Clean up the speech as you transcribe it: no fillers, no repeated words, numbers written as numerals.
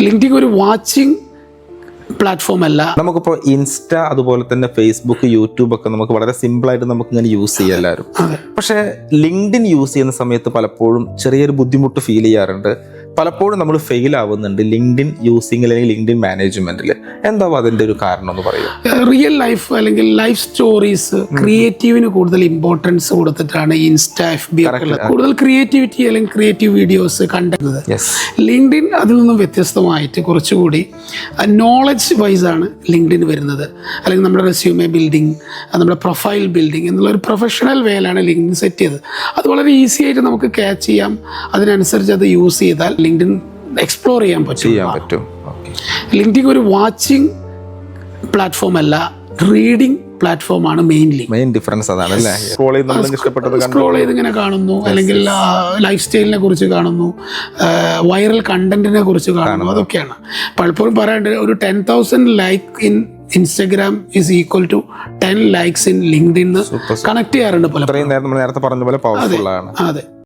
LinkedIn ഒരു watching platform അല്ല. നമുക്കിപ്പോൾ ഇൻസ്റ്റ അതുപോലെ തന്നെ ഫേസ്ബുക്ക്, യൂട്യൂബ് ഒക്കെ നമുക്ക് വളരെ സിമ്പിളായിട്ട് നമുക്ക് ഇങ്ങനെ യൂസ് ചെയ്യാം എല്ലാവരും. പക്ഷേ ലിങ്ക്ഡിൻ യൂസ് ചെയ്യുന്ന സമയത്ത് പലപ്പോഴും ചെറിയൊരു ബുദ്ധിമുട്ട് ഫീൽ ചെയ്യാറുണ്ട്. പലപ്പോഴും നമ്മൾ ഫെയിൽ ആവുന്നുണ്ട് ലിങ്ക്ഡിൻ യൂസിങ് അല്ലെങ്കിൽ ലിങ്ക്ഡിൻ മാനേജ്മെന്റിൽ. എന്താ അതിന്റെ ഒരു കാരണം എന്ന് പറയും? റിയൽ ലൈഫ് അല്ലെങ്കിൽ ലൈഫ് സ്റ്റോറീസ്, ക്രിയേറ്റീവിന് കൂടുതൽ ഇമ്പോർട്ടൻസ് കൊടുത്തിട്ടാണ് ഇൻസ്റ്റ, FB കൂടുതൽ ക്രിയേറ്റിവിറ്റി അല്ലെങ്കിൽ ക്രിയേറ്റീവ് വീഡിയോസ് കണ്ടെത്തുന്നത്. ലിങ്ക്ഡിൻ അതിൽ നിന്നും വ്യത്യസ്തമായിട്ട് കുറച്ചുകൂടി നോളജ് വൈസ് ആണ് ലിങ്ക്ഡിൻ വരുന്നത്. അല്ലെങ്കിൽ നമ്മുടെ റെസ്യൂമെ ബിൽഡിംഗ്, നമ്മുടെ പ്രൊഫൈൽ ബിൽഡിംഗ് എന്നുള്ള ഒരു പ്രൊഫഷണൽ വേയിലാണ് ലിങ്ക്ഡിൻ സെറ്റ് ചെയ്തത്. അത് വളരെ ഈസി ആയിട്ട് നമുക്ക് ക്യാച്ച് ചെയ്യാം. അതിനനുസരിച്ച് അത് യൂസ് ചെയ്താൽ ലിങ്ക്ഡിൻ എക്സ്പ്ലോർ ചെയ്യാൻ പറ്റും. ലിങ്ക്ഡിൻ ഒരു വാച്ചിങ് പ്ലാറ്റ്ഫോം അല്ല, റീഡിംഗ് പ്ലാറ്റ്ഫോമാണ് മെയിൻ ഡിഫറൻസ് അതാണ്. സ്ക്രോൾ ചെയ്ത് ഇങ്ങനെ കാണുന്നു, അല്ലെങ്കിൽ ലൈഫ് സ്റ്റൈലിനെ കുറിച്ച് കാണുന്നു, വൈറൽ കണ്ടന്റിനെ കുറിച്ച് കാണുന്നു. അതൊക്കെയാണ് പലപ്പോഴും പറയാണ്ട്. ഒരു 10,000 like in Instagram is equal to 10 likes in LinkedIn connect ചെയ്യാറുണ്ട് പലപ്പോഴും. നേരത്തെ പറഞ്ഞ പോലെ പവർഫുൾ ആണ്. അതെ.